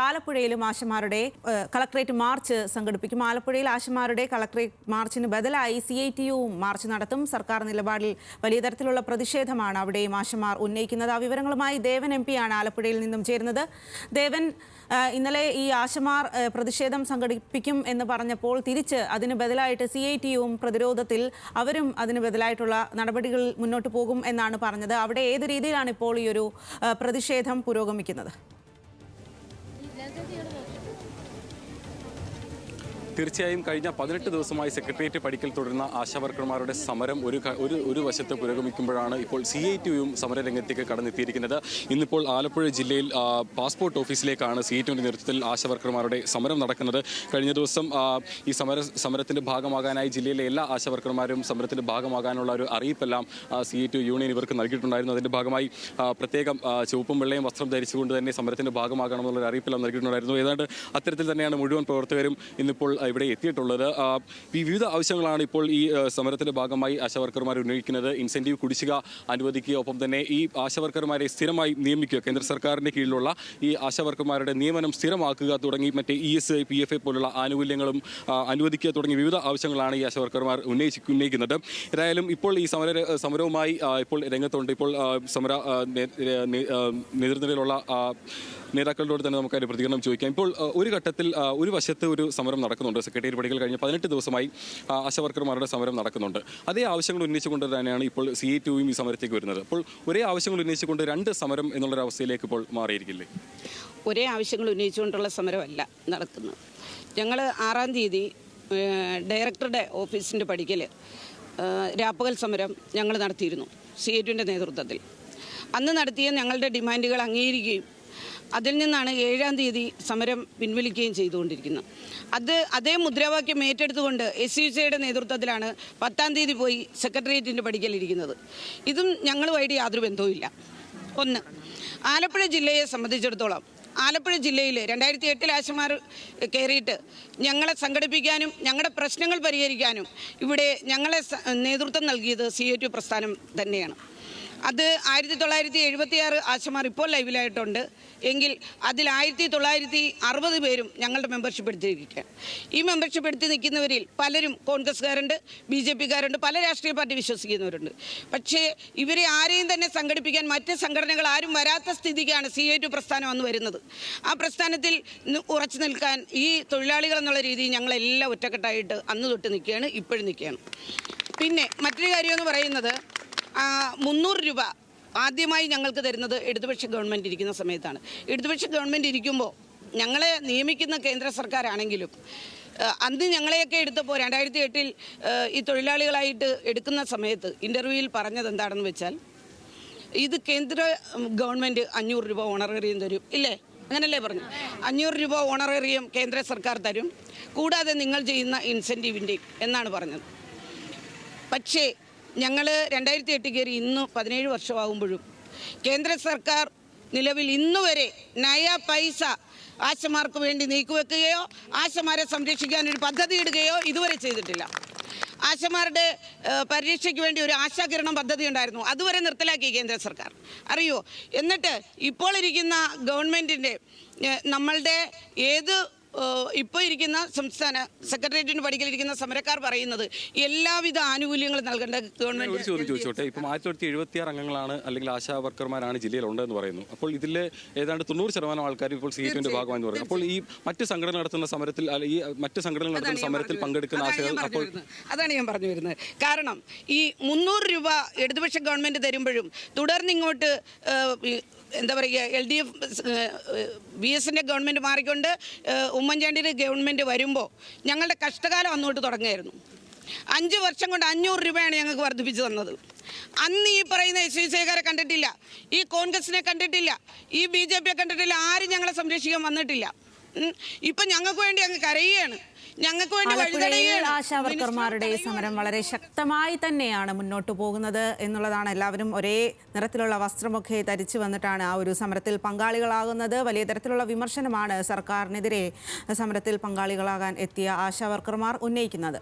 ആലപ്പുഴയിലും ആശമാരുടെ collectorate March സംഘടിപ്പിക്കും. ആലപ്പുഴയിൽ ആശമാരുടെ കളക്ടറേറ്റ് മാർച്ചിന് ബദലായി CITU മാർച്ച് നടത്തും. സർക്കാർ നിലപാടിൽ വലിയ തരത്തിലുള്ള പ്രതിഷേധമാണ് അവിടെയും ആശമാർ ഉന്നയിക്കുന്നത്. ആ വിവരങ്ങളുമായി ദേവൻ MP ആണ് ആലപ്പുഴയിൽ നിന്നും ചേരുന്നത്. ദേവൻ, ഇന്നലെ ഈ ആശമാർ പ്രതിഷേധം സംഘടിപ്പിക്കും എന്ന് പറഞ്ഞപ്പോൾ തിരിച്ച് അതിന് ബദലായിട്ട് CITU പ്രതിരോധത്തിൽ അവരും അതിന് ബദലായിട്ടുള്ള നടപടികൾ മുന്നോട്ട് പോകും എന്നാണ് പറഞ്ഞത്. അവിടെ ഏത് രീതിയിലാണ് ഇപ്പോൾ ഈ ഒരു പ്രതിഷേധം പുരോഗമിക്കുന്നത്? തീർച്ചയായും കഴിഞ്ഞ 18 ദിവസമായി സെക്രട്ടേറിയറ്റ് പടിക്കൽ തുടരുന്ന ആശാവർക്കർമാരുടെ സമരം ഒരു വശത്ത് പുരോഗമിക്കുമ്പോഴാണ് ഇപ്പോൾ CITUവും സമരരംഗത്തേക്ക് കടന്നെത്തിയിരിക്കുന്നത്. ഇന്നിപ്പോൾ ആലപ്പുഴ ജില്ലയിൽ പാസ്പോർട്ട് ഓഫീസിലേക്കാണ് CITUവിൻ്റെ നേതൃത്വത്തിൽ ആശാവർക്കർമാരുടെ സമരം നടക്കുന്നത്. കഴിഞ്ഞ ദിവസം ഈ സമരത്തിൻ്റെ ഭാഗമാകാനായി ജില്ലയിലെ എല്ലാ ആശാവർക്കർമാരും സമരത്തിൻ്റെ ഭാഗമാകാനുള്ള ഒരു അറിയിപ്പെല്ലാം CITU യൂണിയൻ ഇവർക്ക് നൽകിയിട്ടുണ്ടായിരുന്നു. അതിൻ്റെ ഭാഗമായി പ്രത്യേകം ചുവപ്പും വെള്ളയും വസ്ത്രം ധരിച്ചുകൊണ്ട് തന്നെ സമരത്തിൻ്റെ ഭാഗമാകണമെന്നുള്ള അറിയിപ്പെല്ലാം നൽകിയിട്ടുണ്ടായിരുന്നു. ഏതാണ്ട് അത്തരത്തിൽ തന്നെയാണ് മുഴുവൻ പ്രവർത്തകരും ഇന്നിപ്പോൾ ഇവിടെ എത്തിയിട്ടുള്ളത്. വിവിധ ആവശ്യങ്ങളാണ് ഇപ്പോൾ ഈ സമരത്തിന്റെ ഭാഗമായി ആശാവർക്കർമാർ ഉന്നയിക്കുന്നത്. ഇൻസെന്റീവ് കുടിശ്ശിക അനുവദിക്കുക, ഒപ്പം തന്നെ ഈ ആശാവർക്കർമാരെ സ്ഥിരമായി നിയമിക്കുക, കേന്ദ്ര സർക്കാരിന്റെ കീഴിലുള്ള ഈ ആശാവർക്കർമാരുടെ നിയമനം സ്ഥിരമാക്കുക തുടങ്ങി മറ്റേ ESI PFI പോലുള്ള ആനുകൂല്യങ്ങളും അനുവദിക്കുക തുടങ്ങിയ വിവിധ ആവശ്യങ്ങളാണ് ഈ ആശാവർക്കർമാർ ഉന്നയിക്കുന്നത്. ഏതായാലും ഇപ്പോൾ ഈ സമരവുമായി ഇപ്പോൾ രംഗത്തുണ്ട്. ഇപ്പോൾ സമര നേതൃത്വത്തിലുള്ള നേതാക്കളോട് തന്നെ നമുക്ക് അതിൻ്റെ പ്രതികരണം ചോദിക്കാം. ഇപ്പോൾ ഒരു ഘട്ടത്തിൽ ഒരു വശത്ത് ഒരു സമരം നടക്കുന്നുണ്ട്. സെക്രട്ടേറിയറ്റ് പടിക്കൽ കഴിഞ്ഞ 18 ദിവസമായി ആശാവർക്കർമാരുടെ സമരം നടക്കുന്നുണ്ട്. അതേ ആവശ്യങ്ങൾ ഉന്നയിച്ചുകൊണ്ട് തന്നെയാണ് ഇപ്പോൾ CITUവും ഈ സമരത്തേക്ക് വരുന്നത്. അപ്പോൾ ഒരേ ആവശ്യങ്ങൾ ഉന്നയിച്ചുകൊണ്ട് രണ്ട് സമരം എന്നുള്ളൊരവസ്ഥയിലേക്ക് ഇപ്പോൾ മാറിയിരിക്കില്ലേ? ഒരേ ആവശ്യങ്ങൾ ഉന്നയിച്ചുകൊണ്ടുള്ള സമരമല്ല നടക്കുന്നത്. ഞങ്ങൾ 6-ാം തീയതി ഡയറക്ടറുടെ ഓഫീസിൻ്റെ പടിക്കൽ രാപ്പകൽ സമരം ഞങ്ങൾ നടത്തിയിരുന്നു CITUവിൻ്റെ നേതൃത്വത്തിൽ. അന്ന് നടത്തിയ ഞങ്ങളുടെ ഡിമാൻഡുകൾ അംഗീകരിക്കുകയും അതിൽ നിന്നാണ് 7-ാം തീയതി സമരം പിൻവലിക്കുകയും ചെയ്തുകൊണ്ടിരിക്കുന്നത്. അതേ മുദ്രാവാക്യം ഏറ്റെടുത്തുകൊണ്ട് SUCയുടെ നേതൃത്വത്തിലാണ് 10-ാം തീയതി പോയി സെക്രട്ടേറിയറ്റിൻ്റെ പടിക്കലിരിക്കുന്നത്. ഇതും ഞങ്ങളുമായിട്ട് യാതൊരു ബന്ധവുമില്ല. ഒന്ന്, ആലപ്പുഴ ജില്ലയെ സംബന്ധിച്ചിടത്തോളം ആലപ്പുഴ ജില്ലയിൽ 2008 ആശമാർ കയറിയിട്ട് ഞങ്ങളെ സംഘടിപ്പിക്കാനും ഞങ്ങളുടെ പ്രശ്നങ്ങൾ പരിഹരിക്കാനും ഇവിടെ ഞങ്ങളെ നേതൃത്വം നൽകിയത് CITU പ്രസ്ഥാനം തന്നെയാണ്. അത് 1976 ആശമാർ ഇപ്പോൾ ലൈവിലായിട്ടുണ്ട് എങ്കിൽ അതിൽ 1960 പേരും ഞങ്ങളുടെ മെമ്പർഷിപ്പ് എടുത്തിരിക്കുക. ഈ മെമ്പർഷിപ്പ് എടുത്ത് നിൽക്കുന്നവരിൽ പലരും കോൺഗ്രസ്സുകാരുണ്ട്, BJPക്കാരുണ്ട്, പല രാഷ്ട്രീയ പാർട്ടി വിശ്വസിക്കുന്നവരുണ്ട്. പക്ഷേ ഇവരെ ആരെയും തന്നെ സംഘടിപ്പിക്കാൻ മറ്റ് സംഘടനകൾ ആരും വരാത്ത സ്ഥിതിക്കാണ് CITU പ്രസ്ഥാനം അന്ന് വരുന്നത്. ആ പ്രസ്ഥാനത്തിൽ ഉറച്ചു നിൽക്കാൻ ഈ തൊഴിലാളികൾ എന്നുള്ള രീതിയിൽ ഞങ്ങളെല്ലാം ഒറ്റക്കെട്ടായിട്ട് അന്ന് തൊട്ട് നിൽക്കുകയാണ്, ഇപ്പോഴും നിൽക്കുകയാണ്. പിന്നെ മറ്റൊരു കാര്യമെന്ന് പറയുന്നത് 300 രൂപ ആദ്യമായി ഞങ്ങൾക്ക് തരുന്നത് ഇടതുപക്ഷ ഗവൺമെൻറ് ഇരിക്കുന്ന സമയത്താണ്. ഇടതുപക്ഷ ഗവൺമെൻറ് ഇരിക്കുമ്പോൾ ഞങ്ങളെ നിയമിക്കുന്ന കേന്ദ്ര സർക്കാരാണെങ്കിലും അന്ന് ഞങ്ങളെയൊക്കെ എടുത്തപ്പോൾ 2008 ഈ തൊഴിലാളികളായിട്ട് എടുക്കുന്ന സമയത്ത് ഇൻ്റർവ്യൂവിൽ പറഞ്ഞത് എന്താണെന്ന് വെച്ചാൽ, ഇത് കേന്ദ്ര ഗവൺമെൻറ് 500 രൂപ ഓണറേറിയം തരും, ഇല്ലേ? അങ്ങനല്ലേ പറഞ്ഞു. 500 രൂപ ഓണറേറിയം കേന്ദ്ര സർക്കാർ തരും, കൂടാതെ നിങ്ങൾ ചെയ്യുന്ന ഇൻസെൻറ്റീവിൻ്റെയും എന്നാണ് പറഞ്ഞത്. പക്ഷേ ഞങ്ങൾ 2008 കയറി ഇന്ന് 17 വർഷമാകുമ്പോഴും കേന്ദ്ര സർക്കാർ നിലവിൽ ഇന്നുവരെ നയ പൈസ ആശമാർക്ക് വേണ്ടി നീക്കിവെക്കുകയോ ആശമാരെ സംരക്ഷിക്കാനൊരു പദ്ധതി ഇടുകയോ ഇതുവരെ ചെയ്തിട്ടില്ല. ആശമാരുടെ പരിരക്ഷയ്ക്ക് വേണ്ടി ഒരു ആശാകിരണം പദ്ധതി ഉണ്ടായിരുന്നു, അതുവരെ നിർത്തലാക്കി കേന്ദ്ര സർക്കാർ, അറിയോ? എന്നിട്ട് ഇപ്പോൾ ഇരിക്കുന്ന ഗവൺമെൻറ്റിൻ്റെ നമ്മളുടെ ഇപ്പോൾ ഇരിക്കുന്ന സംസ്ഥാന സെക്രട്ടേറിയറ്റിന് പടിക്കലിരിക്കുന്ന സമരക്കാർ പറയുന്നത് എല്ലാവിധ ആനുകൂല്യങ്ങളും നൽകേണ്ട ഗവൺമെന്റ്. ഒരു ചോദ്യം ചോദിച്ചോട്ടെ. ഇപ്പം 1976 അംഗങ്ങളാണ് അല്ലെങ്കിൽ ആശാ വർക്കർമാരാണ് ജില്ലയിലുണ്ടെന്ന് പറയുന്നു. അപ്പോൾ ഇതിൽ ഏതാണ്ട് 90% ആൾക്കാർ ഇപ്പോൾ CITUവിൻ്റെ ഭാഗമാണെന്ന് പറയുന്നു. അപ്പോൾ ഈ മറ്റ് സംഘടന നടത്തുന്ന സമരത്തിൽ ഈ മറ്റ് സംഘടനകൾ നടത്തുന്ന സമരത്തിൽ പങ്കെടുക്കുന്ന ആശകൾ അപ്പോൾ അതാണ് ഞാൻ പറഞ്ഞു വരുന്നത്. കാരണം ഈ 300 രൂപ ഇടതുപക്ഷ ഗവൺമെൻറ് തരുമ്പോഴും തുടർന്ന് ഇങ്ങോട്ട് എന്താ പറയുക, LDF VSൻ്റെ ഗവൺമെൻറ് മാറിക്കൊണ്ട് ഉമ്മൻചാണ്ടിയുടെ ഗവൺമെൻറ് വരുമ്പോൾ ഞങ്ങളുടെ കഷ്ടകാലം അന്നോട്ട് തുടങ്ങുമായിരുന്നു. 5 വർഷം കൊണ്ട് 500 രൂപയാണ് ഞങ്ങൾക്ക് വർദ്ധിപ്പിച്ചു തന്നത്. അന്ന് ഈ പറയുന്ന SUCക്കാരെ കണ്ടിട്ടില്ല, ഈ കോൺഗ്രസിനെ കണ്ടിട്ടില്ല, ഈ BJPയെ കണ്ടിട്ടില്ല, ആരും ഞങ്ങളെ സംരക്ഷിക്കാൻ വന്നിട്ടില്ല. ഇപ്പം ഞങ്ങൾക്ക് വേണ്ടി അങ്ങ് കരയുകയാണ്. ആശാവർക്കർമാരുടെ സമരം വളരെ ശക്തമായി തന്നെയാണ് മുന്നോട്ട് പോകുന്നത് എന്നുള്ളതാണ്. എല്ലാവരും ഒരേ നിറത്തിലുള്ള വസ്ത്രമൊക്കെ ധരിച്ചു വന്നിട്ടാണ് ആ ഒരു സമരത്തിൽ പങ്കാളികളാകുന്നത്. വലിയ തരത്തിലുള്ള വിമർശനമാണ് സർക്കാരിനെതിരെ സമരത്തിൽ പങ്കാളികളാകാൻ എത്തിയ ആശാവർക്കർമാർ ഉന്നയിക്കുന്നത്.